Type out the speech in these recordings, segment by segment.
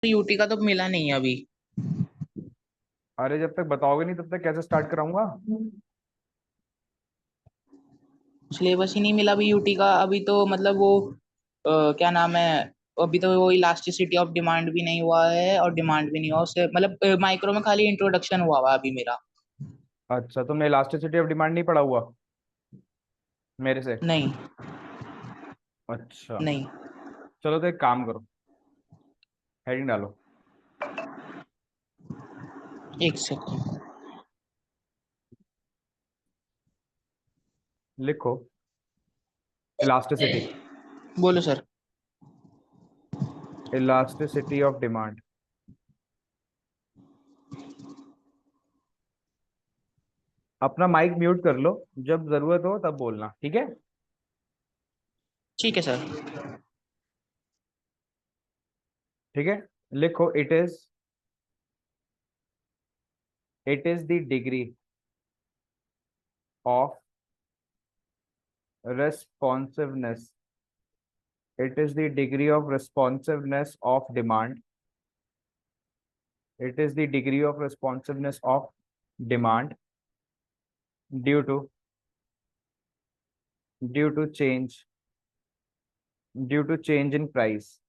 UT का तो मिला नहीं है अभी। अरे जब तक बताओगे नहीं तब तक कैसे स्टार्ट कराऊंगा। सिलेबस ही नहीं मिला अभी यूटी का। अभी तो मतलब वो क्या नाम है, अभी तो वो इलास्टिसिटी ऑफ डिमांड भी नहीं हुआ है और डिमांड भी नहीं हुआ उससे, मतलब माइक्रो में खाली इंट्रोडक्शन हुआ हुआ अभी मेरा। अच्छा, तुमने इलास्टिसिटी ऑफ डिमांड नहीं पढ़ा हुआ मेरे से। नहीं। अच्छा, नहीं। चलो तो एक काम करो, हेडिंग डालो। एक सेकंड। लिखो, इलास्टिसिटी। बोलो सर। Elasticity of demand. अपना माइक म्यूट कर लो, जब जरूरत हो तब बोलना, ठीक है। ठीक है सर। ठीक है, लिखो, it is the degree of responsiveness, it is the degree of responsiveness of demand, it is the degree of responsiveness of demand due to due to change due to change in price,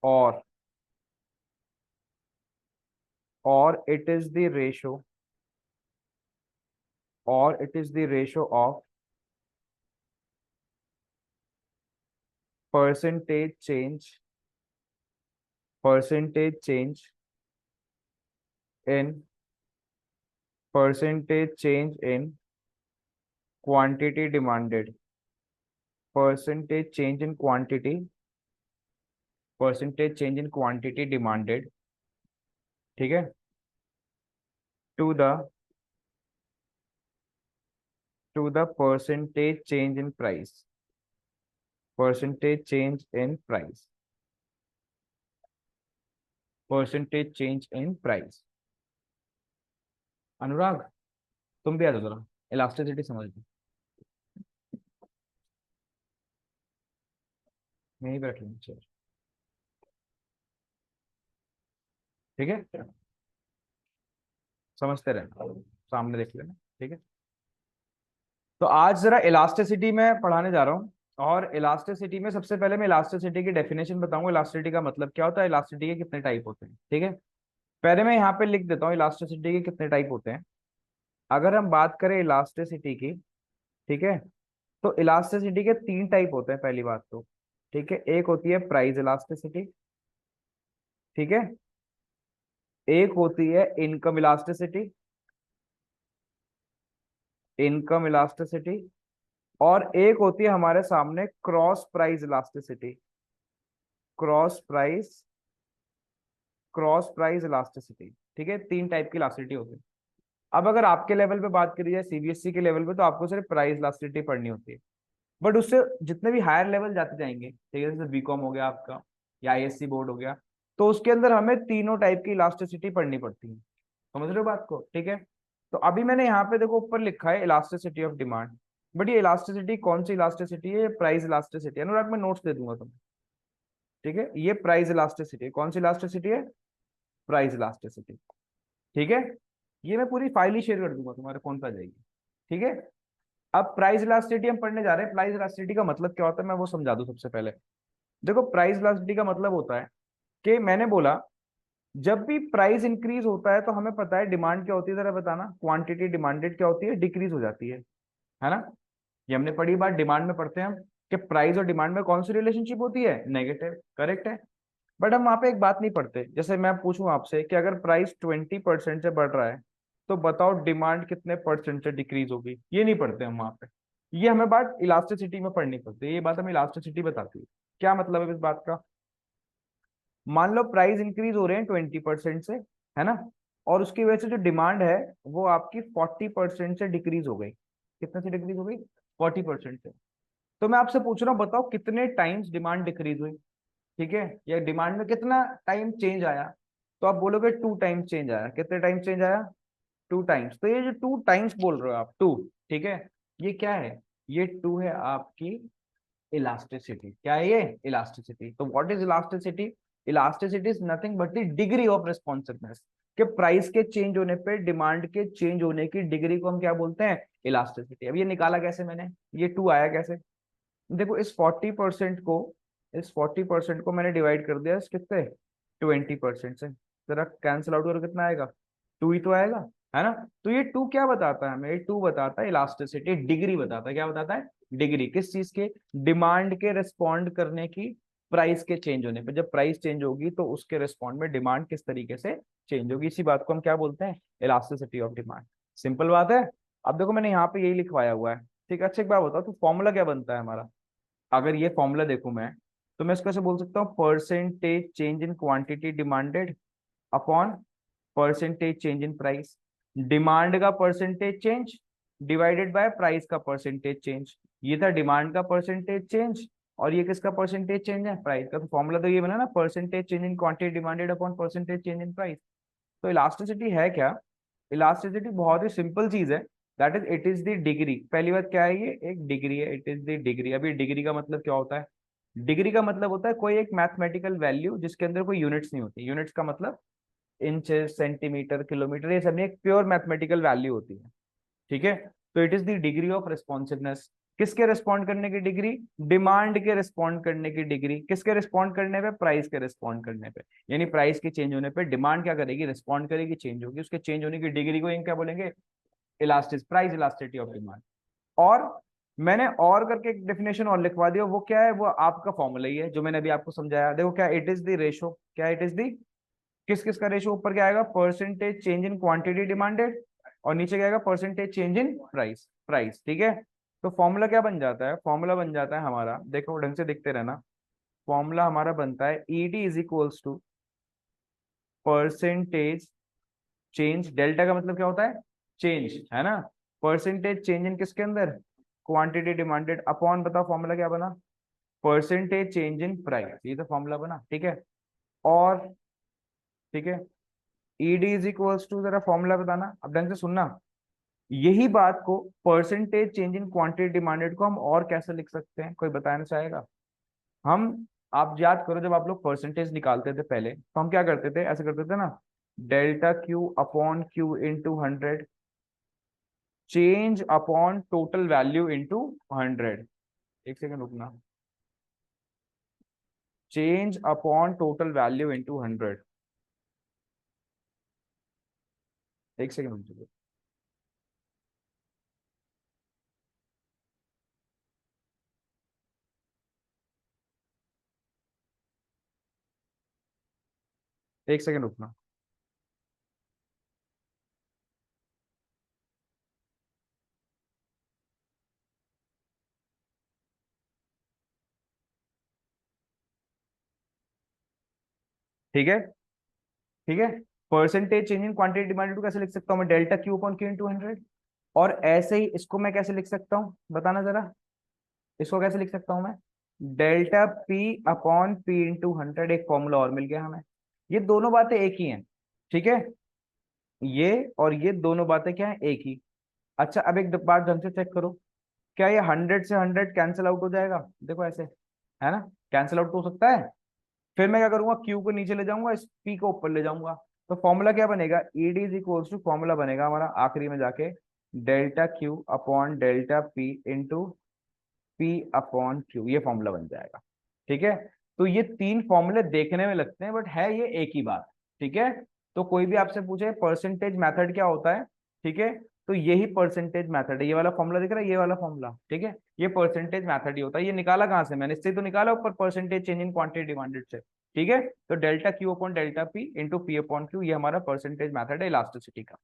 or it is the ratio, of percentage change percentage change in percentage change in quantity demanded, percentage change in quantity percentage change in quantity demanded, ठीक है, to the percentage change in price, percentage change in price, percentage change in price. Anurag, तुम भी आ जाओ जरा, elasticity समझ लो। मैं ही बैठ लूँ, चलो, ठीक है, समझते रहना, सामने देख लेना, ठीक है। तो आज जरा इलास्टिसिटी में पढ़ाने जा रहा हूँ, और इलास्टिसिटी में सबसे पहले मैं इलास्टिसिटी की डेफिनेशन बताऊंगा, इलास्टिसिटी का मतलब क्या होता है, इलास्टिसिटी के कितने टाइप होते हैं, ठीक है। पहले मैं यहाँ पे लिख देता हूँ इलास्टिसिटी के कितने टाइप होते हैं। अगर हम बात करें इलास्टिसिटी की, ठीक है, तो इलास्टिसिटी के तीन टाइप होते हैं, पहली बात तो, ठीक है। एक होती है प्राइस इलास्टिसिटी, ठीक है। एक होती है इनकम इलास्टिसिटी, इनकम इलास्टिसिटी। और एक होती है हमारे सामने cross price elasticity, cross price cross price elasticity, ठीक है। तीन टाइप की इलास्टिसिटी होती है। अब अगर आपके लेवल पे बात करी जाए, सीबीएसई के लेवल पे, तो आपको सिर्फ प्राइस इलास्टिसिटी पढ़नी होती है। बट उससे जितने भी हायर लेवल जाते जाएंगे, ठीक है, जैसे बीकॉम हो गया आपका, या आईएससी बोर्ड हो गया, तो उसके अंदर हमें तीनों टाइप की इलास्टिसिटी पढ़नी पड़ती है। समझ रहे हो बात को, ठीक है। तो अभी मैंने यहाँ पे देखो ऊपर लिखा है इलास्टिसिटी ऑफ डिमांड, बट ये इलास्टिसिटी कौन सी इलास्टिसिटी है, ये प्राइस इलास्टिसिटी है। अनुराग मैं नोट्स दे दूंगा तुम्हें, ठीक है। ये प्राइस इलास्टिसिटी कौन सी इलास्टिसिटी है, प्राइस इलास्टिसिटी, ठीक है। ये मैं पूरी फाइल ही शेयर कर दूंगा, तुम्हारे फोन पे आ जाएगी, ठीक है। अब प्राइस इलास्टिसिटी हम पढ़ने जा रहे हैं। प्राइस इलास्टिसिटी का मतलब क्या होता है मैं वो समझा दूं सबसे पहले। देखो, प्राइस इलास्टिसिटी का मतलब होता है कि मैंने बोला, जब भी प्राइस इंक्रीज होता है तो हमें पता है डिमांड क्या होती है, जरा बताना, क्वांटिटी डिमांडेड क्या होती है, डिक्रीज हो जाती है ना। ये हमने पढ़ी बात, डिमांड में पढ़ते हैं हम कि प्राइस और डिमांड में कौन सी रिलेशनशिप होती है, नेगेटिव, करेक्ट है। बट हम वहां पे एक बात नहीं पढ़ते, जैसे मैं पूछूं आपसे कि अगर प्राइस 20% से बढ़ रहा है, तो बताओ डिमांड कितने परसेंट से डिक्रीज होगी, ये नहीं पढ़ते हम वहां पे। ये हमें बात इलास्टिसिटी में पढ़नी पड़ती है, ये बात हमें इलास्टिसिटी बताती है। क्या मतलब है इस बात का, मान लो प्राइस इंक्रीज हो रहे हैं 20% से, है ना, और उसकी वजह से जो डिमांड है वो आपकी 40% से डिक्रीज हो गई। कितने से डिक्रीज हो गई, 40% से। तो मैं आपसे पूछ रहा हूँ, बताओ कितने टाइम्स डिमांड डिक्रीज हुई, ठीक है, या डिमांड में कितना टाइम चेंज आया। तो आप बोलोगे 2 टाइम्स चेंज आया। कितने टाइम चेंज आया, 2 टाइम्स। तो ये जो 2 टाइम्स बोल रहे हो आप, टू, ठीक है, ये क्या है, ये टू है आपकी इलास्टिसिटी। क्या है ये? इलास्टिसिटी। तो what is elasticity? Elasticity is nothing but the degree of responsiveness, कि प्राइस के चेंज होने पे डिमांड के चेंज होने की डिग्री को हम क्या बोलते हैं? इलास्टिसिटी। अब ये निकाला कैसे मैंने? ये टू आया कैसे? देखो इस 40% को, इस 40% को मैंने डिवाइड कर दिया इस कितने, 20% से। जरा कैंसिल आउट करो, कितना आएगा? टू ही तो आएगा, है ना? तो ये टू क्या बताता है हमें? ये टू बताता है इलास्टिसिटी, डिग्री बताता है। क्या बताता है? डिग्री। किस चीज के? डिमांड के रिस्पॉन्ड करने की, प्राइस के चेंज होने पे। जब प्राइस चेंज होगी तो उसके रिस्पॉन्ड में डिमांड किस तरीके से चेंज होगी, इसी बात को हम क्या बोलते हैं? Elasticity of demand. सिंपल बात है। अब देखो मैंने यहाँ पे यही लिखवाया हुआ है, ठीक है। अच्छा एक बात बताओ, तो फॉर्मूला क्या बनता है हमारा? अगर ये फॉर्मूला देखूं मैं, तो मैं इसको ऐसे बोल सकता हूँ, percentage change in quantity demanded upon percentage change in price. Demand का percentage change divided by price का परसेंटेज चेंज। ये था डिमांड का परसेंटेज चेंज, और ये किसका परसेंटेज चेंज है? प्राइस का। तो फॉर्मूला तो ये बना ना, percentage change in quantity demanded upon percentage change in price. तो इलास्टिसिटी है क्या? इलास्टिसिटी बहुत ही सिंपल चीज है। That is, it is the degree. पहली बात क्या है? ये एक डिग्री है, इट इज द डिग्री। अभी डिग्री का मतलब क्या होता है? डिग्री का मतलब होता है कोई एक मैथमेटिकल वैल्यू जिसके अंदर कोई यूनिट्स नहीं होती। यूनिट्स का मतलब इंचेस, सेंटीमीटर, किलोमीटर, ये सब नहीं, एक प्योर मैथमेटिकल वैल्यू होती है, ठीक है। तो it is the degree of responsiveness. किसके रिस्पॉन्ड करने की डिग्री? डिमांड के रिस्पॉन्ड करने की डिग्री। किसके रिस्पॉन्ड करने पे? प्राइस के रिस्पॉन्ड करने पे। यानी प्राइस के चेंज होने पे डिमांड क्या करेगी? रिस्पॉन्ड करेगी, चेंज होगी। उसके चेंज होने की डिग्री को क्या बोलेंगे? इलास्टिस, प्राइस इलास्टिसिटी ऑफ डिमांड। और मैंने और करके एक डेफिनेशन और लिखवा दिया, वो क्या है? वो आपका फॉर्मूला ही है जो मैंने अभी आपको समझाया। देखो क्या, इट इज द रेशो। क्या इट इज द, किस किस का रेशो? ऊपर क्या आएगा? Percentage change in quantity demanded, और नीचे क्या आएगा? Percentage change in price. Price, ठीक है। तो फॉर्मूला क्या बन जाता है? फॉर्मूला बन जाता है हमारा, देखो ढंग से देखते रहना। फॉर्मूला हमारा बनता है ED is equals to percentage change. Delta का मतलब क्या होता है? चेंज, है ना? परसेंटेज चेंज इन किसके अंदर? क्वांटिटी डिमांडेड अपॉन, बताओ फॉर्मूला क्या बना? Percentage change in price. ये तो फॉर्मूला बना, ठीक है। और ठीक है, ईडी इज इक्वल्स टू, जरा फॉर्मूला बताना, अब ढंग से सुनना। यही बात को, percentage change in quantity demanded को हम और कैसे लिख सकते हैं? कोई बताना चाहेगा? हम, आप याद करो जब आप लोग परसेंटेज निकालते थे पहले, तो हम क्या करते थे? ऐसे करते थे ना, delta Q upon Q into 100, change upon total value into 100। एक सेकंड रुकना, change upon total value into 100। एक सेकंड रुक, एक सेकंड रुकना। ठीक है, ठीक है। Percentage change in quantity demanded को कैसे लिख सकता हूँ मैं? Delta Q upon Q into 100। और ऐसे ही इसको मैं कैसे लिख सकता हूँ, बताना जरा। इसको कैसे लिख सकता हूं मैं? Delta P upon P into 100। एक फॉर्मूला और मिल गया हमें। ये दोनों बातें एक ही हैं, ठीक है। ये और ये दोनों बातें क्या है? एक ही। अच्छा अब एक बात ढंग से चेक करो, क्या ये 100 से 100 कैंसिल आउट हो जाएगा? देखो ऐसे, है ना? कैंसिल आउट तो हो सकता है। फिर मैं क्या करूंगा? क्यू को नीचे ले जाऊंगा, इस पी को ऊपर ले जाऊंगा। तो फॉर्मूला क्या बनेगा? ED is equals to, formula बनेगा हमारा आखिरी में जाके, delta Q upon delta P into P upon Q. ये फॉर्मूला बन जाएगा, ठीक है। तो ये तीन फॉर्मूले देखने में लगते हैं बट है ये एक ही बात, ठीक है। तो कोई भी आपसे पूछे परसेंटेज मेथड क्या होता है, ठीक है, तो यही परसेंटेज मेथड है। ये वाला फॉर्मूला दिख रहा है, ये वाला फॉर्मूला, ठीक है, ये परसेंटेज मेथड ही होता है। ये निकाला कहाँ से मैंने? इससे तो निकाला ऊपर, percentage change in quantity demanded से, ठीक है। तो delta Q upon delta P into P upon Q, ये हमारा परसेंटेज मेथड है इलास्टिसिटी का।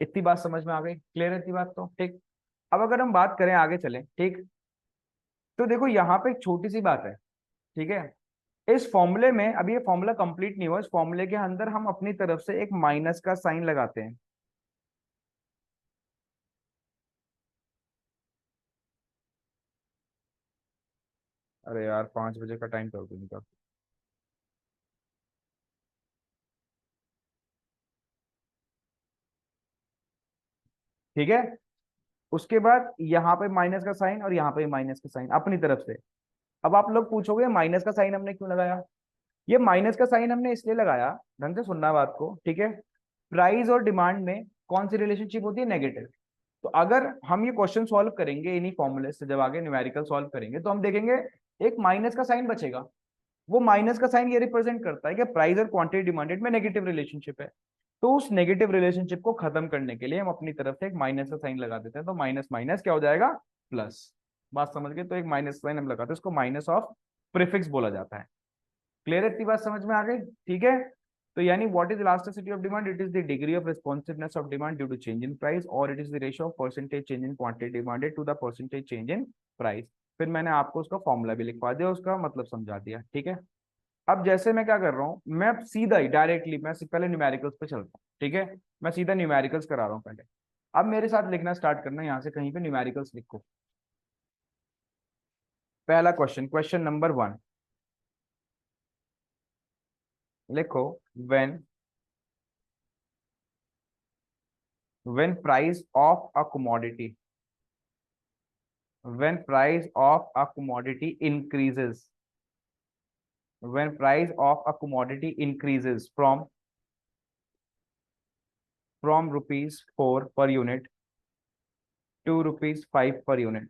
इतनी बात समझ में आ गई? क्लियर है इतनी बात? तो ठीक। अब अगर हम बात करें, आगे चलें, ठीक। तो देखो यहाँ पे एक छोटी सी बात है, ठीक है। इस फॉर्मूले में, अभी ये फॉर्मूला कंप्लीट नहीं हुआ, इस फॉर्मूले के अंदर हम अपनी तरफ से एक माइनस का साइन लगाते हैं। अरे यार 5 बजे का टाइम कर दूंगा, ठीक है। उसके बाद यहाँ पे माइनस का साइन और यहाँ पे माइनस का साइन अपनी तरफ से। अब आप लोग पूछोगे माइनस का साइन हमने क्यों लगाया? ये माइनस का साइन हमने इसलिए लगाया, ढंग से सुनना बात को, ठीक है। प्राइस और डिमांड में कौन सी रिलेशनशिप होती है? नेगेटिव। तो अगर हम ये क्वेश्चन सॉल्व करेंगे इन्हीं फॉर्मूले से, जब आगे न्यूमेरिकल सॉल्व करेंगे तो हम देखेंगे एक माइनस का साइन बचेगा। वो माइनस का साइन ये रिप्रेजेंट करता है कि प्राइस और क्वांटिटी डिमांडेड में नेगेटिव रिलेशनशिप है। तो उस नेगेटिव रिलेशनशिप को खत्म करने के लिए हम अपनी तरफ से एक माइनस का साइन लगा देते हैं, तो माइनस माइनस क्या हो जाएगा? प्लस। बात समझ गए? तो एक माइनस साइन हम लगाते हैं, इसको माइनस ऑफ प्रीफिक्स बोला जाता है। क्लियर है? इतनी बात समझ में आ गई? ठीक है। तो यानी what is elasticity of demand? It is the degree of responsiveness of demand due to change in price, और it is the ratio of percentage change in quantity demanded to the percentage change in price. फिर मैंने आपको उसका formula भी लिखवा दिया, उसका मतलब समझा दिया, ठीक है। अब जैसे मैं क्या कर रहा हूँ, मैं अब सीधा ही डायरेक्टली मैं पहले न्यूमेरिकल्स पे चलता हूँ, ठीक है। मैं सीधा न्यूमेरिकल्स करा रहा हूँ पहले। अब मेरे साथ लिखना स्टार्ट करना, यहाँ से कहीं पे न्यूमेरिकल्स लिखो। पहला क्वेश्चन, क्वेश्चन नंबर 1 लिखो। When when price of a commodity when price of a commodity increases when price of a commodity increases from rupees 4 per unit to rupees 5 per unit,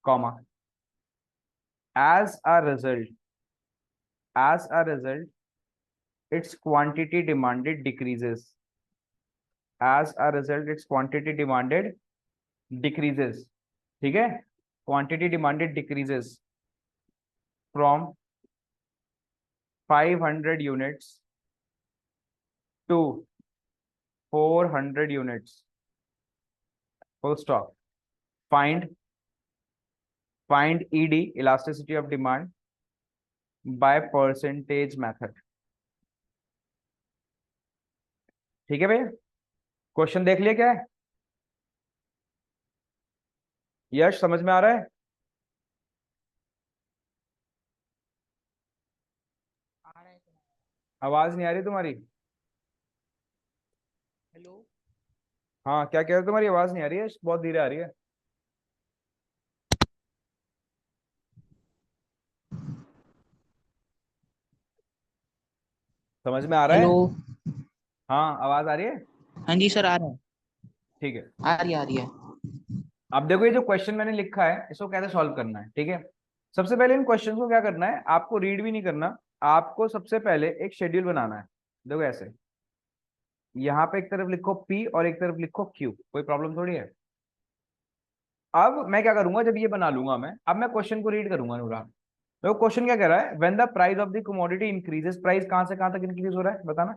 comma, as a result as a result its quantity demanded decreases as a result its quantity demanded decreases, ठीक है। quantity demanded decreases from 500 units to 400 units, full stop. Find ED, elasticity of demand, by percentage method। ठीक है भैया, question देख लिया क्या है? यश समझ में आ रहा है? आ रहा है तो। आवाज नहीं आ रही तुम्हारी। हेलो। हाँ, क्या कह रहे हो? तुम्हारी आवाज नहीं आ रही है, बहुत धीरे आ रही है। समझ में आ रहा हेलो। है? हाँ, आवाज आ रही है। हाँ जी सर, आ रहा है। ठीक है। आ रही है, आ रही है। अब देखो, ये जो क्वेश्चन मैंने लिखा है इसको कैसे सॉल्व करना है, ठीक है। सबसे पहले इन क्वेश्चन को क्या करना है, आपको रीड भी नहीं करना। आपको सबसे पहले एक शेड्यूल बनाना है। देखो ऐसे, यहाँ पे एक तरफ लिखो P और एक तरफ लिखो Q, कोई प्रॉब्लम थोड़ी है। अब मैं क्या करूंगा, जब ये बना लूंगा मैं, अब मैं क्वेश्चन को रीड करूंगा अनुराग। देखो क्वेश्चन क्या कह रहा है, when the price of the commodity increases, price कहां से कहां तक इंक्रीज हो रहा है बताना?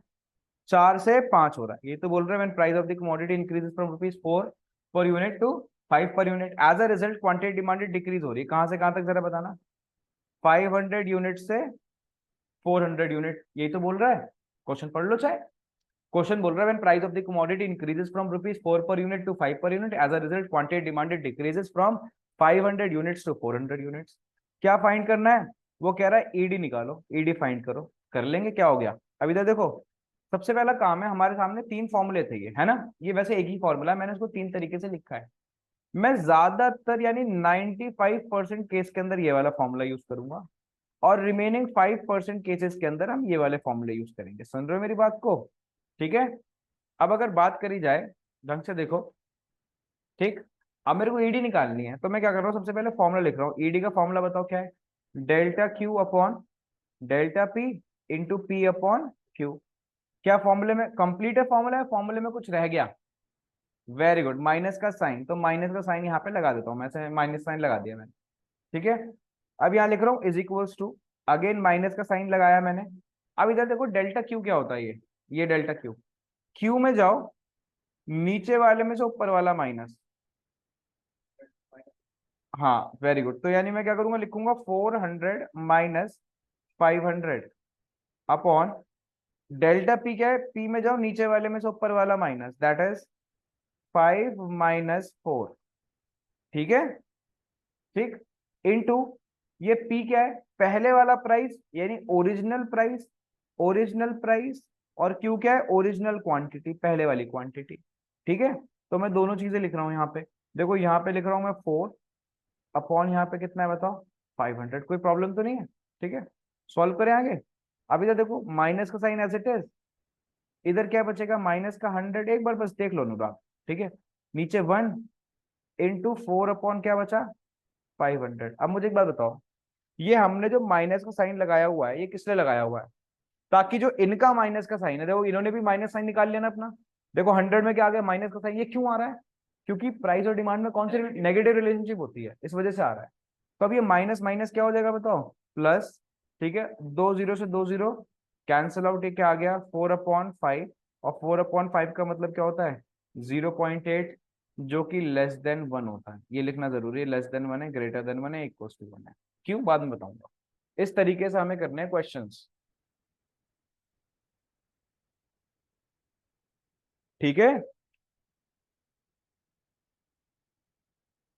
4 से 5 हो रहा है, ये तो बोल रहे हैं when price of the commodity increases from rupees 4 per unit to 5 per unit, as a result quantity demanded decrease हो रही है, कहां से कहां तक जरा बताना? 500 यूनिट से 400 यूनिट, यही तो बोल रहा है। क्वेश्चन पढ़ लो चाहे। क्वेश्चन बोल रहा है when price of the commodity increases from rupees 4 per unit to 5 per unit, as a result quantity demanded decreases from 500 units to 400 units. क्या फाइंड करना है? वो कह रहा है ईडी निकालो, ईडी फाइंड करो। कर लेंगे, क्या हो गया। अभी तो देखो, सबसे पहला काम है, हमारे सामने 3 फॉर्मूले थे ये, है ना। ये वैसे एक ही फॉर्मूला है, मैंने उसको 3 तरीके से लिखा है। मैं ज्यादातर यानी 95% केस के अंदर ये वाला फॉर्मूला यूज करूंगा, और रिमेनिंग 5% केसेस के अंदर हम ये वाले फॉर्मूले यूज करेंगे। सुन रहे हो मेरी बात को? ठीक है। अब अगर बात करी जाए, ढंग से देखो, ठीक। अब मेरे को ईडी निकालनी है, तो मैं क्या कर रहा हूँ, सबसे पहले फॉर्मूला लिख रहा हूँ। ईडी का फॉर्मूला बताओ क्या है? Delta Q upon delta P into P upon Q. क्या फॉर्मूले में कंप्लीट है? फॉर्मूला है, फॉर्मूले में कुछ रह गया? वेरी गुड, माइनस का साइन, तो माइनस का साइन यहाँ पे लगा देता हूँ, मैं माइनस साइन लगा दिया मैंने, ठीक है। अब यहाँ लिख रहा हूँ is equals to, again minus का साइन लगाया मैंने। अब इधर देखो डेल्टा क्यू क्या होता है, ये डेल्टा क्यू, क्यू में जाओ, नीचे वाले में से ऊपर वाला माइनस। हाँ वेरी गुड, तो यानी मैं क्या करूंगा, लिखूंगा 400 माइनस 500 अपॉन डेल्टा पी, क्या है, पी में जाओ, नीचे वाले में से ऊपर वाला माइनस, दैट इज 5 - 4, ठीक है। ठीक, इनटू ये पी क्या है, पहले वाला प्राइस यानी ओरिजिनल प्राइस, ओरिजिनल प्राइस, और क्यू क्या है, ओरिजिनल क्वांटिटी, पहले वाली क्वांटिटी, ठीक है। तो मैं दोनों चीजें लिख रहा हूं यहाँ पे। देखो यहाँ पे लिख रहा हूं मैं 4 अपॉन, यहाँ पे कितना है बताओ, 500, कोई प्रॉब्लम तो नहीं है। ठीक है, सॉल्व करें आगे। अभी तो देखो माइनस का साइन एज इट इज, इधर क्या बचेगा, माइनस का 100, एक बार बस देख लो अनुराग। ठीक है, नीचे 1 इंटू 4 अपॉन क्या बचा, 500। अब मुझे एक बात बताओ, ये हमने जो माइनस का साइन लगाया हुआ है, ये किस लिए लगाया हुआ है, ताकि जो इनका माइनस का साइन है, देखो इन्होंने भी माइनस साइन निकाल लिया ना अपना। देखो 100 में क्या आ गया, माइनस का साइन, ये क्यों आ रहा है, क्योंकि प्राइस और डिमांड में कौन सी नेगेटिव रिलेशनशिप होती है, इस वजह से आ रहा है। तो अब ये माइनस माइनस क्या हो जाएगा बताओ, प्लस। ठीक है, दो जीरो से दो जीरो कैंसिल आउट, ये क्या आ गया, 4/5। और 4/5 का मतलब क्या होता है, 0.8, जो कि लेस देन 1 होता है। ये लिखना जरूरी है, लेस देन 1 है, ग्रेटर देन 1 है, इक्वल टू 1 है। क्यों, बाद में बताऊंगा। इस तरीके से हमें करने हैं क्वेश्चंस। ठीक है,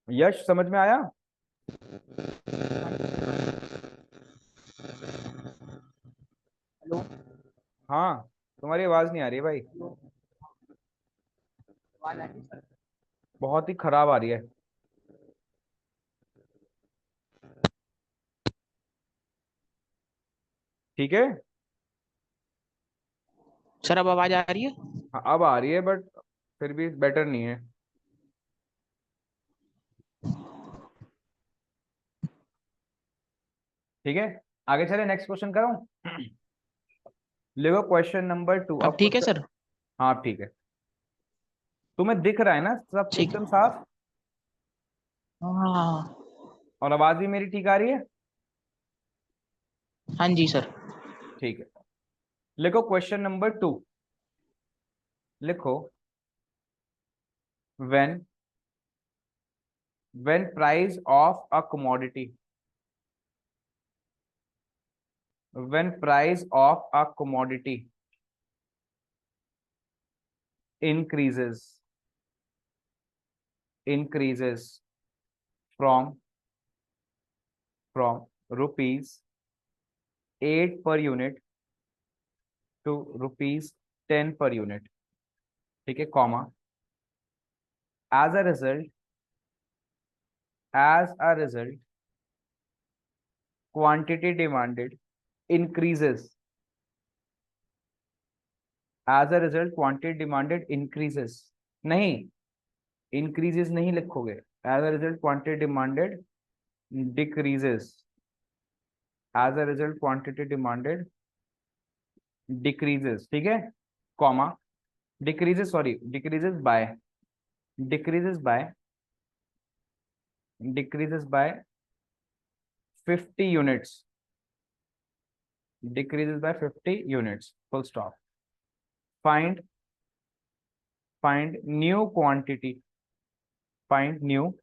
यश समझ में आया। हेलो। हाँ, तुम्हारी आवाज नहीं आ रही है भाई, हेलो। आवाज आ रही है सर? बहुत ही खराब आ रही है। ठीक है, सर अब आवाज आ रही है? हाँ, अब आ रही है, बट फिर भी बेटर नहीं है। ठीक है, आगे चले, नेक्स्ट क्वेश्चन करूं। लिखो क्वेश्चन नंबर 2 अब अब ठीक है क्वेश्चन। सर। हाँ ठीक है, तुम्हें दिख रहा है ना सब ठीक एकदम है। साफ, हाँ। और आवाज भी मेरी ठीक आ रही है। हाँ जी सर। ठीक है, लिखो क्वेश्चन नंबर 2। लिखो, when when price of a commodity, when price of a commodity increases increases from rupees 8 per unit to rupees 10 per unit। ठीक है, comma, as a result as a result quantity demanded increases, as a result quantity demanded increases, नहीं, increases नहीं लिखोगे, as a result quantity demanded decreases, as a result quantity demanded decreases। ठीक है, comma, decreases, sorry, decreases by decreases by 50 units, decreases by 50 units, full stop। find find new quantity, find new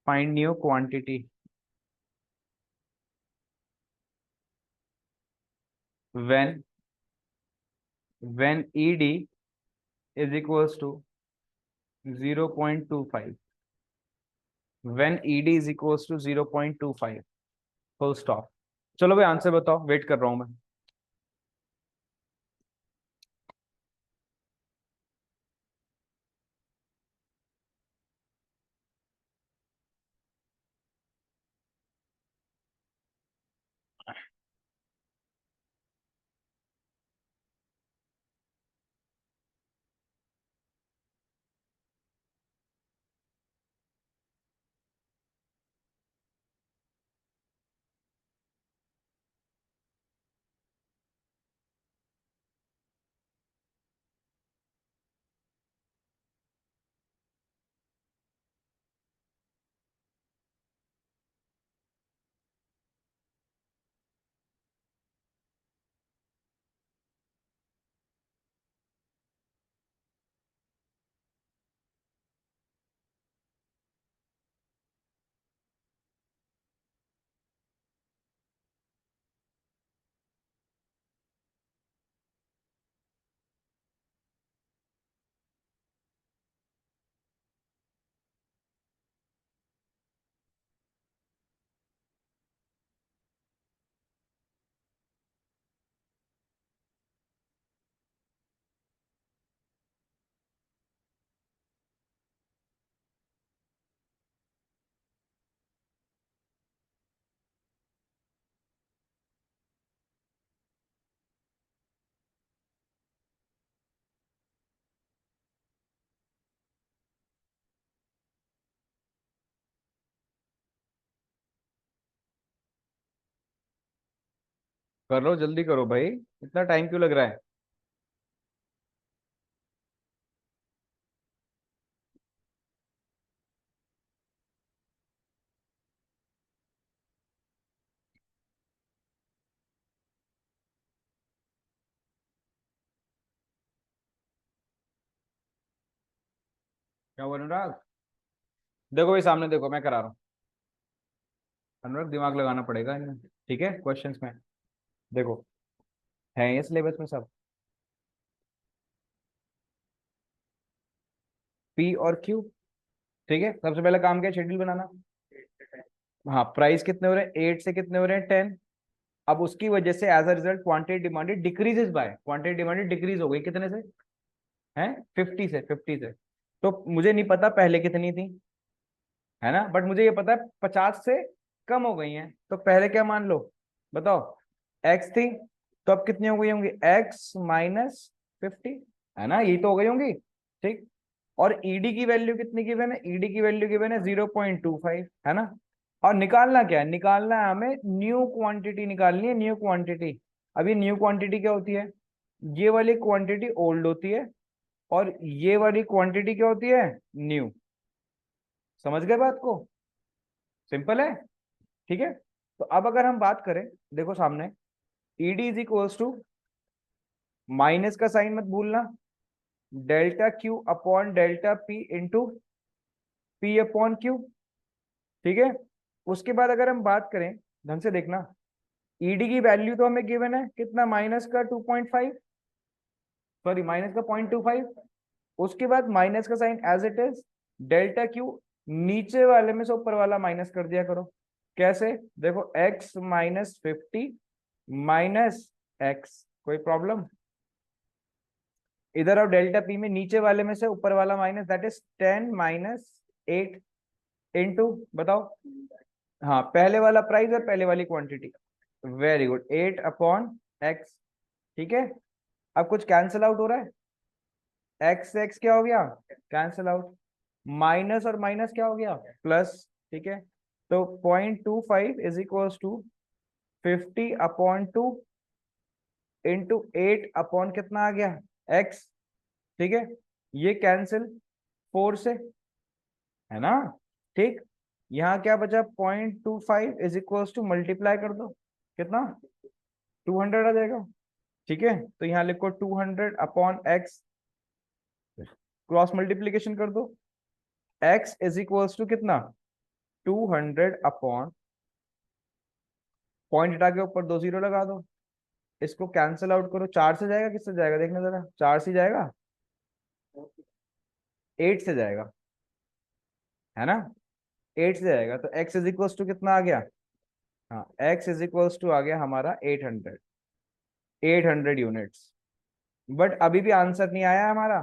find new quantity when ed is equals to 0.25, when ed is equals to 0.25, full stop। चलो भाई answer बताओ, wait कर रहा हूं मैं। कर लो, जल्दी करो भाई, इतना टाइम क्यों लग रहा है? क्या हुआ अनुराग? देखो भाई सामने देखो, मैं करा रहा हूँ। अनुराग दिमाग लगाना पड़ेगा इनमें, ठीक है, क्वेश्चंस में। देखो, है ये सिलेबस में सब, पी और क्यू। ठीक है, सबसे पहला काम क्या है? शेड्यूल बनाना। हाँ, प्राइस कितने हो रहे हैं? 8 से कितने हो रहे हैं? 10। अब उसकी वजह से as a result quantity demanded decreases by, quantity demanded decrease हो गई कितने से? हैं 50 से, 50 से। तो मुझे नहीं पता पहले कितनी थी, है ना, बट मुझे ये पता है 50 से कम हो गई हैं। तो पहले क्या मान लो, बताओ? एक्स थी, तो अब कितनी हो गई होंगी? एक्स माइनस 50, है ना, यही तो हो गई होंगी। ठीक। और ईडी की वैल्यू कितनी गिवन है? ईडी की वैल्यू गिवन है 0.25, है ना। और निकालना क्या है? निकालना है हमें न्यू क्वांटिटी, निकालनी है न्यू क्वांटिटी। अब ये न्यू क्वांटिटी क्या होती है? ये वाली क्वांटिटी ओल्ड होती है, और ये वाली क्वांटिटी क्या होती है? न्यू। समझ गए बात को? सिंपल है। ठीक है। तो अब अगर हम बात करें, देखो सामने, ED is equals to, minus का साइन मत भूलना, delta Q upon delta P into P upon Q. ठीक है। उसके बाद अगर हम बात करें, ढंग से देखना, ईडी की वैल्यू तो हमें गिवन है कितना? माइनस का 2.5, सॉरी माइनस का 0.25। उसके बाद माइनस का sign as it is, delta Q नीचे वाले में से ऊपर वाला माइनस कर दिया करो। कैसे? देखो, एक्स माइनस 50 माइनस एक्स, कोई प्रॉब्लम? इधर और डेल्टा पी में नीचे वाले में से ऊपर वाला minus, that is 10 minus 8 into, बताओ? हाँ, पहले वाला प्राइस और पहले वाली quantity. Very good, 8 upon x. ठीक है। अब कुछ कैंसिल आउट हो रहा है? एक्स एक्स क्या हो गया? Cancel out. माइनस और माइनस क्या हो गया? प्लस। ठीक है। तो 0.25 is equal to 50 upon 2 into 8 upon कितना आ गया? एक्स। ठीक है। ये कैंसिल 4 से, है ना। ठीक। यहाँ क्या बचा? 0.25 इज इक्वल टू, मल्टीप्लाई कर दो, कितना? 200 आ जाएगा। ठीक है। तो यहाँ लिखो 200 अपॉन एक्स, क्रॉस मल्टीप्लीकेशन कर दो। एक्स इज इक्वल टू कितना? 200 अपॉन, पॉइंट हटा के ऊपर 2 जीरो लगा दो। इसको कैंसिल आउट करो, 4 से जाएगा, किससे जाएगा देखना जरा? 4 से जाएगा, 8 से जाएगा, है ना। 8 से जाएगा, तो x इज इक्वल टू कितना आ गया? हाँ, x इज इक्वल टू आ गया हमारा 800, 800 यूनिट्स। बट अभी भी आंसर नहीं आया हमारा।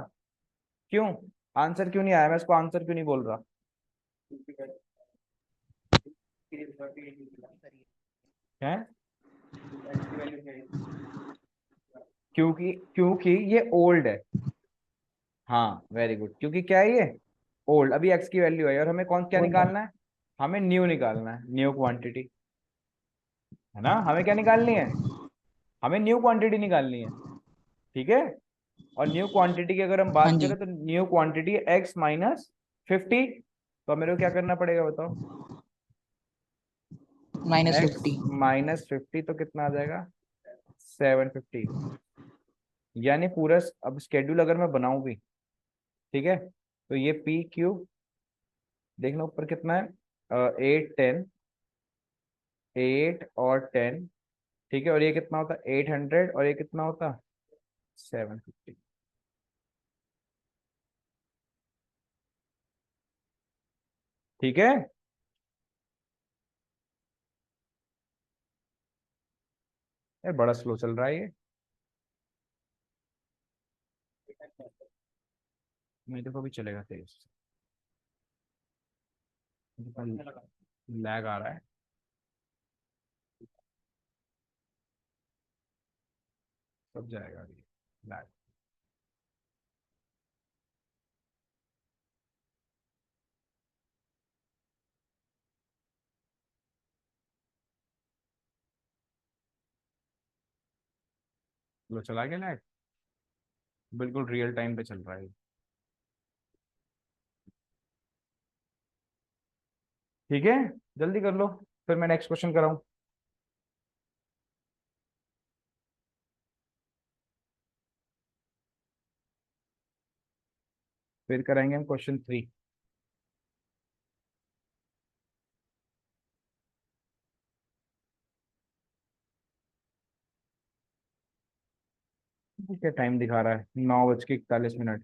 क्यों? आंसर क्यों नहीं आया? मैं इसको आंसर क्यों नहीं बोल रहा? है, क्योंकि क्योंकि ये ओल्ड है। हाँ वेरी गुड, क्योंकि क्या है ये? ओल्ड। अभी एक्स की वैल्यू है, और हमें कौन क्या निकालना है? हमें न्यू निकालना है, न्यू क्वांटिटी, है ना। हमें क्या निकालनी है? हमें न्यू क्वांटिटी निकालनी है। ठीक है। और न्यू क्वांटिटी की अगर हम हाँ बात जी, करें, तो न्यू क्वांटिटी एक्स माइनस 50। तो मेरे को क्या करना पड़ेगा बताओ? एक्स -50। माइनस 50 तो कितना आ जाएगा? 750। यानी पूरा अब स्केड्यूल अगर मैं बनाऊं भी, ठीक है, तो ये पी क्यू, देखना ऊपर कितना है? 8 10, 8 और 10। ठीक है। और ये कितना होता है? 800, और ये कितना होता? 750। ठीक है। यार बड़ा स्लो चल रहा है ये। मेरे को भी चलेगा तेज, लैग आ रहा है। सब जाएगा अभी, लैग। लो चला गया लाइट, बिल्कुल रियल टाइम पे चल रहा है। ठीक है, जल्दी कर लो, फिर मैं नेक्स्ट क्वेश्चन कराऊं। फिर कराएंगे हम क्वेश्चन 3। क्या टाइम दिखा रहा है, 9:41।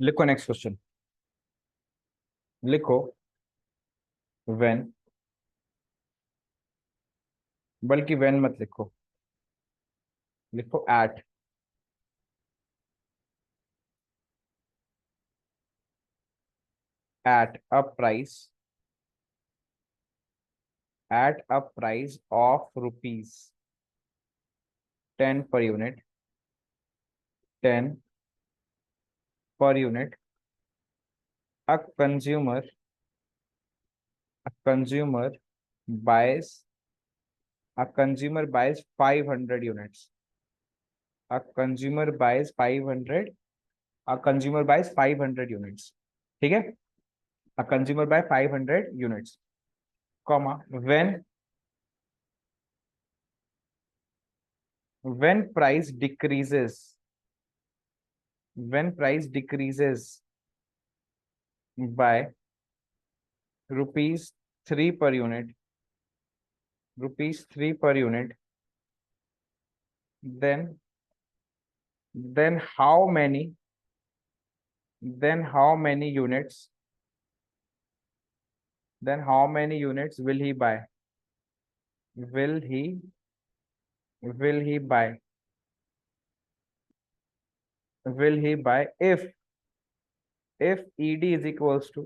लिखो नेक्स्ट क्वेश्चन, लिखो व्हेन, बल्कि व्हेन मत लिखो, लिखो at, at a price, at a price of rupees 10 per unit, 10 per unit, a consumer, a consumer buys a consumer buys 500 units, a consumer buys 500, a consumer buys 500 units, ठीक है, a consumer buy 500 units, comma when price decreases, when price decreases by rupees 3 per unit, rupees 3 per unit, then then how many, then how many units, then how many units will he buy, will he buy, will he buy if ed is equals to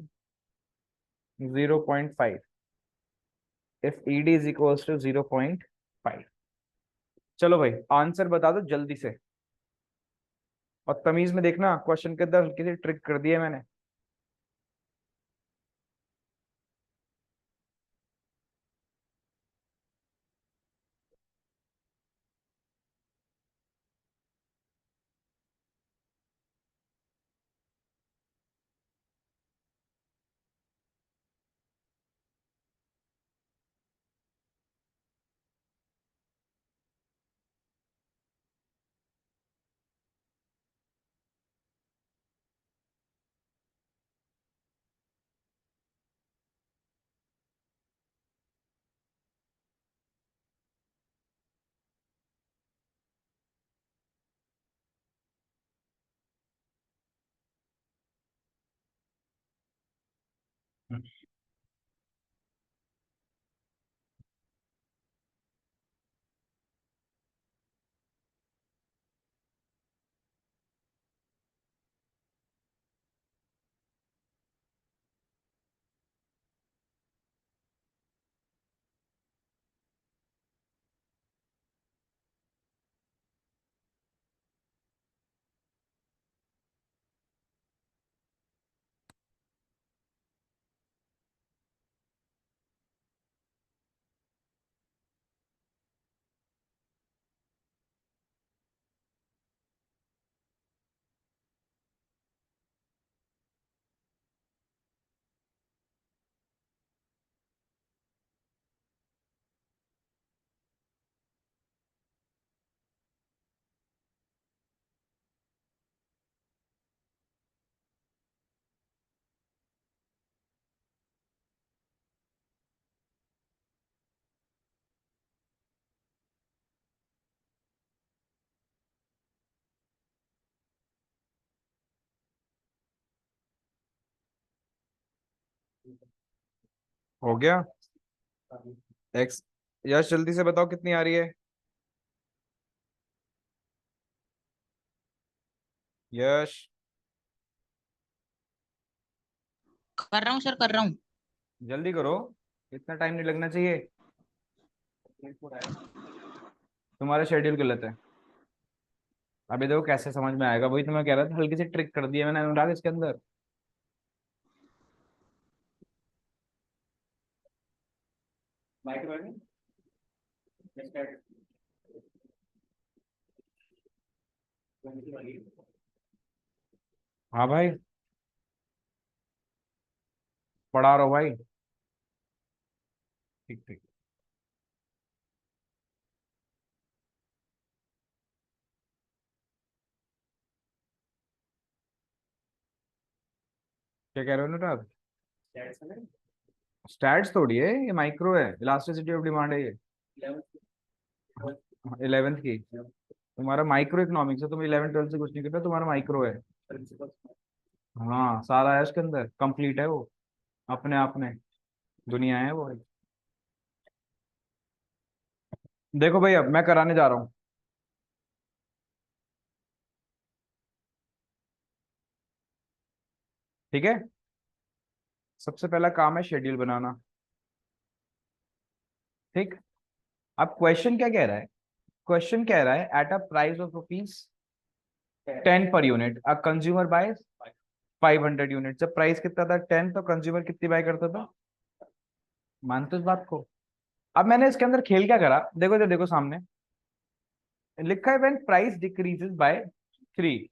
0.5, if ed is equals to 0.5। चलो भाई answer बता दो जल्दी से, और तमीज में देखना क्वेश्चन के अंदर किसी ट्रिक कर दिया मैंने। हो गया एक्स, यश जल्दी से बताओ कितनी आ रही है, यश। कर रहा हूँ सर, कर रहा हूँ। जल्दी करो, इतना टाइम नहीं लगना चाहिए, तुम्हारा शेड्यूल गलत है। अभी देखो कैसे समझ में आएगा, वही तो मैं कह रहा था, हल्की सी ट्रिक कर दी है मैंने अनुराग इसके अंदर। हाँ भाई, पढ़ा रहा हूँ भाई। ठीक ठीक। क्या कह रहे हो अनुराग? स्टैट्स थोड़ी है ये, माइक्रो है, इलास्टिसिटी ऑफ डिमांड है ये। 11th की। तुम्हारा माइक्रो इकोनॉमिक्स है, तुम 11th 12th से कुछ नहीं करते, तुम्हारा माइक्रो है। हाँ सारा है उसके अंदर, कंप्लीट है वो, अपने आप में दुनिया है वो। देखो भाई, अब मैं कराने जा रहा हूँ। ठीक है, सबसे पहला काम है शेड्यूल बनाना। ठीक। अब क्वेश्चन क्या कह रहा है? क्वेश्चन कह रहा है at a price of rupees 10 per unit a consumer buy 500 unit. जब प्राइस कितना था 10, तो कंज्यूमर कितनी बाय करता था? मानते हो इस बात को? अब मैंने इसके अंदर खेल क्या करा, देखो इधर देखो सामने लिखा है व्हेन प्राइस डिक्रीजेस बाय 3।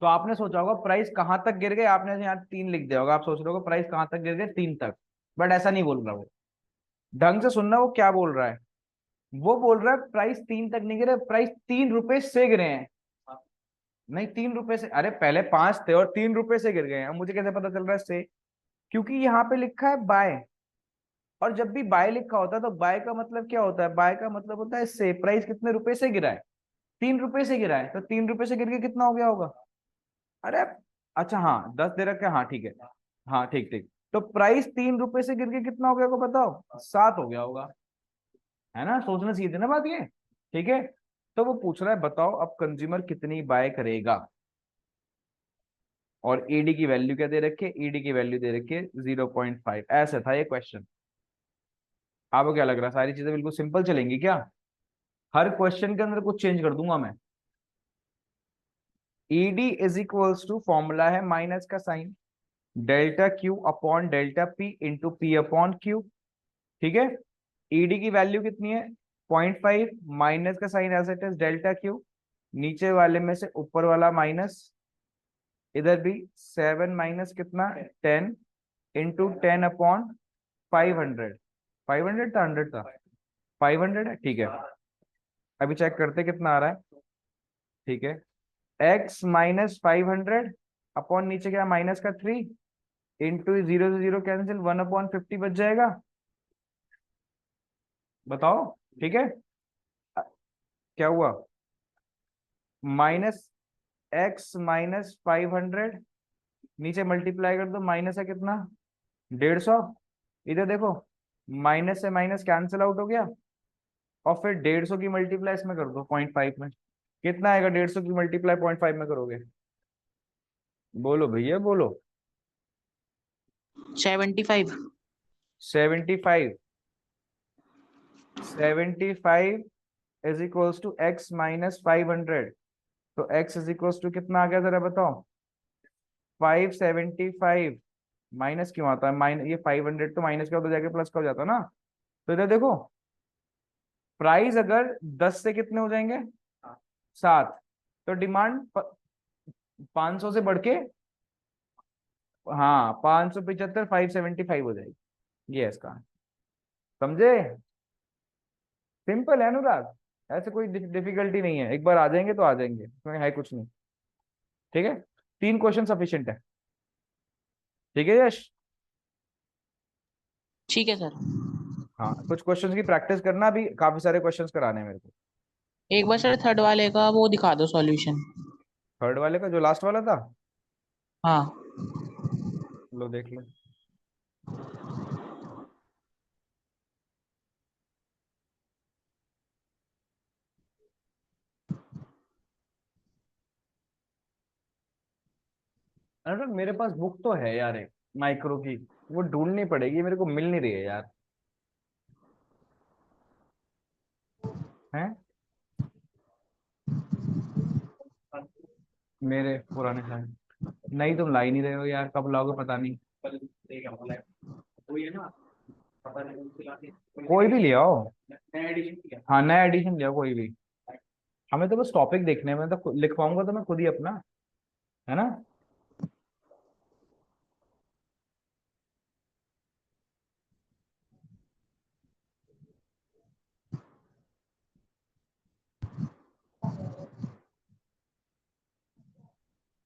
तो आपने सोचा होगा प्राइस कहां तक गिर गए, आपने यहाँ 3 लिख दिया होगा, आप सोच रहे हो प्राइस कहां तक गिर गए, 3 तक। बट ऐसा नहीं बोल रहा वो, ढंग से सुनना वो क्या बोल रहा है। वो बोल रहा है प्राइस 3 तक नहीं गिरे, प्राइस 3 रुपए से गिरे हैं। नहीं, 3 रुपए से, अरे पहले 5 थे और 3 रुपए से गिर गए हैं। अब मुझे कैसे पता चल रहा है से? क्योंकि यहाँ पे लिखा है बाय, और जब भी बाय लिखा होता है तो बाय का मतलब क्या होता है? बाय का मतलब होता है से, प्राइस कितने रुपए से गिरा है? 3 रुपए से गिरा है, तो 3 रुपए से गिर के कितना हो गया होगा? अरे, अच्छा हाँ 10 दे रखे, हाँ ठीक है। हाँ ठीक ठीक, तो प्राइस 3 रुपए से गिर के कितना हो गया होगा बताओ? 7 हो गया होगा। है ना, सोचना चाहिए थी ना बात ये। ठीक है, तो वो पूछ रहा है बताओ अब कंज्यूमर कितनी बाय करेगा। और ईडी की वैल्यू क्या दे रखी है? ईडी की वैल्यू दे रखी है 0.5। ऐसा था ये क्वेश्चन। आपको क्या लग रहा है सारी चीजें बिल्कुल सिंपल चलेंगी क्या? हर क्वेश्चन के अंदर कुछ चेंज कर दूंगा मैं। ED is equals to, formula है माइनस का sign, delta Q upon delta P into P upon Q. ठीक है, ईडी की वैल्यू कितनी है? 0.5, माइनस का sign as it is delta Q, नीचे वाले में से ऊपर वाला माइनस, इधर भी 7 माइनस कितना 10 इंटू 10 अपॉन 500। 500 था, 100 था? 500 है, ठीक है। अभी चेक करते कितना आ रहा है। ठीक है, एक्स माइनस 500 अपॉन नीचे क्या माइनस का 3 इंटू 0 से 0 कैंसिल, 1/50 बच जाएगा। बताओ। ठीक है, क्या हुआ? माइनस एक्स माइनस 500, नीचे मल्टीप्लाई कर दो, माइनस है कितना 150। इधर देखो, माइनस से माइनस कैंसिल आउट हो गया, और फिर 150 की मल्टीप्लाई इसमें कर दो 0.5 में। कितना आएगा 150 की मल्टीप्लाई 0.5 में करोगे? बोलो भैया बोलो। 75। 75। 75 is equals to x minus 500। तो एक्स इज इक्वल्स टू कितना आ गया जरा बताओ? 575। माइनस क्यों आता है? माइनस, ये 500 तो माइनस का होता जाके प्लस का हो जाता ना। तो इधर देखो, प्राइस अगर 10 से कितने हो जाएंगे 7, तो डिमांड 500 से बढ़ के, हाँ 575, 575 हो जाएगी। ये है इसका, समझे? सिंपल है अनुराग, ऐसे कोई डिफिकल्टी नहीं है, एक बार आ जाएंगे तो आ जाएंगे, इसमें है कुछ नहीं। ठीक है, 3 क्वेश्चन सफिशिएंट है। ठीक है यश? ठीक है सर। हाँ, कुछ क्वेश्चंस की प्रैक्टिस करना, भी काफी सारे क्वेश्चंस कराने हैं मेरे को। एक बार सर थर्ड वाले का वो दिखा दो सॉल्यूशन। थर्ड वाले का जो लास्ट वाला था, हाँ। लो देख लो। अरे मेरे पास बुक तो है यार एक, माइक्रो की, वो ढूंढनी पड़ेगी, मेरे को मिल नहीं रही है यार। हैं? मेरे पुराने टाइम, नहीं तुम ला ही नहीं रहे हो यार, कब लाओगे पता नहीं। कोई भी ले आओ। हाँ नया एडिशन ले आओ कोई भी। हमें तो बस टॉपिक देखने में, तो लिखवाऊंगा तो मैं खुद ही अपना, है ना।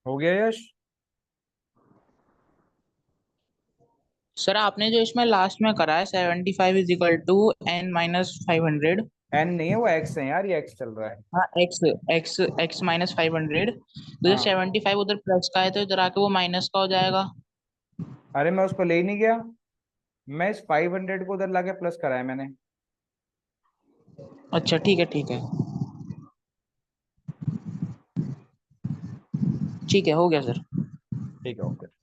हो गया यश। सर आपने जो इसमें लास्ट में करा है 75 = n - 500। एन नहीं है वो एक्स है यार, ये एक्स चल रहा है। हाँ एक्स, x - 500, तो जो हाँ 75 उधर प्लस का है तो इधर आके वो माइनस का हो जाएगा। अरे मैं उसको ले ही नहीं गया, मैं इस 500 को उधर लाके प्लस कराया मैंने। अच्छा ठीक है ठीक है। ठीक है हो गया सर। ठीक है ओके।